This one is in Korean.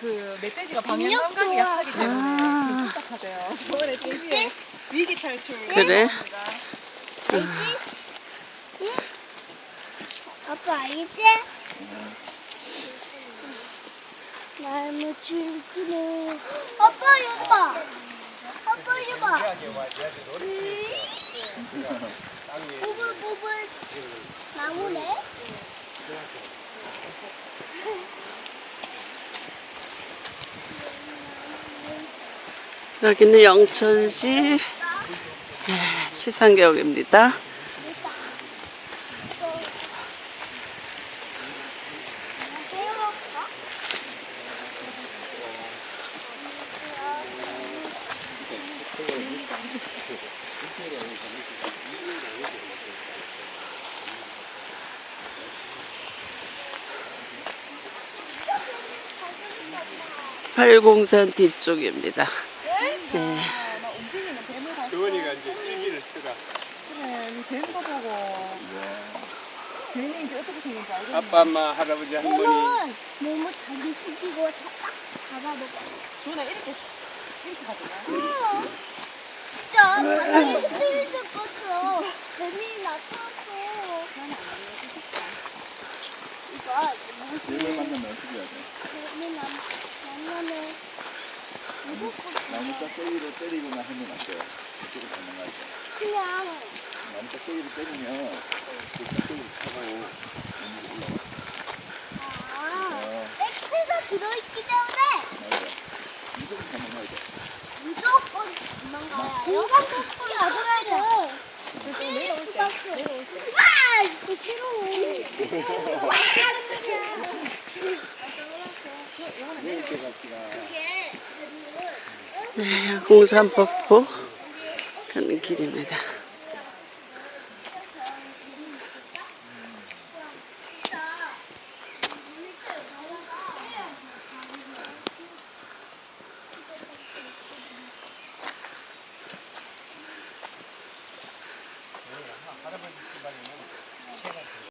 그 멧돼지가 방향 감각이 약하기 때문에 깜짝하대요. 저번에 TV에 위기 탈출. 그래? 알지? 응? 아빠 알겠지? 나무 줄기네. 아빠 이거 봐. 아빠 이거 봐. 보글보글 나무네. 여기는 영천시 치산계곡입니다. 팔공산 뒤쪽입니다. 네. 주원이가 이제 일기를 쓰라. 그래, 이 되는 거 보고. 괜히 이제 어떻게 생긴지 알겠네. 아빠, 엄마, 할아버지, 할머니. 너무 자기 숙이고 딱 잡아먹어. 주원아 이렇게 가잖아. 진짜 자기 흔들릴 것처럼 뱀이 나타났어. 이거 뱀을 만나면 어떻게 해야 돼? 뱀이 만나면 무섭고 나무 짝대기로 때리거나 하면 안 돼요. 그쪽으로 도망가야 돼. 그냥 나무 짝대기로 때리면 그 짝대기를 타고 올라와. X가 들어있기 때문에 맞아. 무조건 도망가야 돼. 무조건 도망가야 해요. 공간 폭풍이 가져가야 돼. 내려올 때. 와! 이거 싫어. 와! 하는 거냐. 내일 때 갑시다. 이게 네, 공산폭포 가는 길입니다.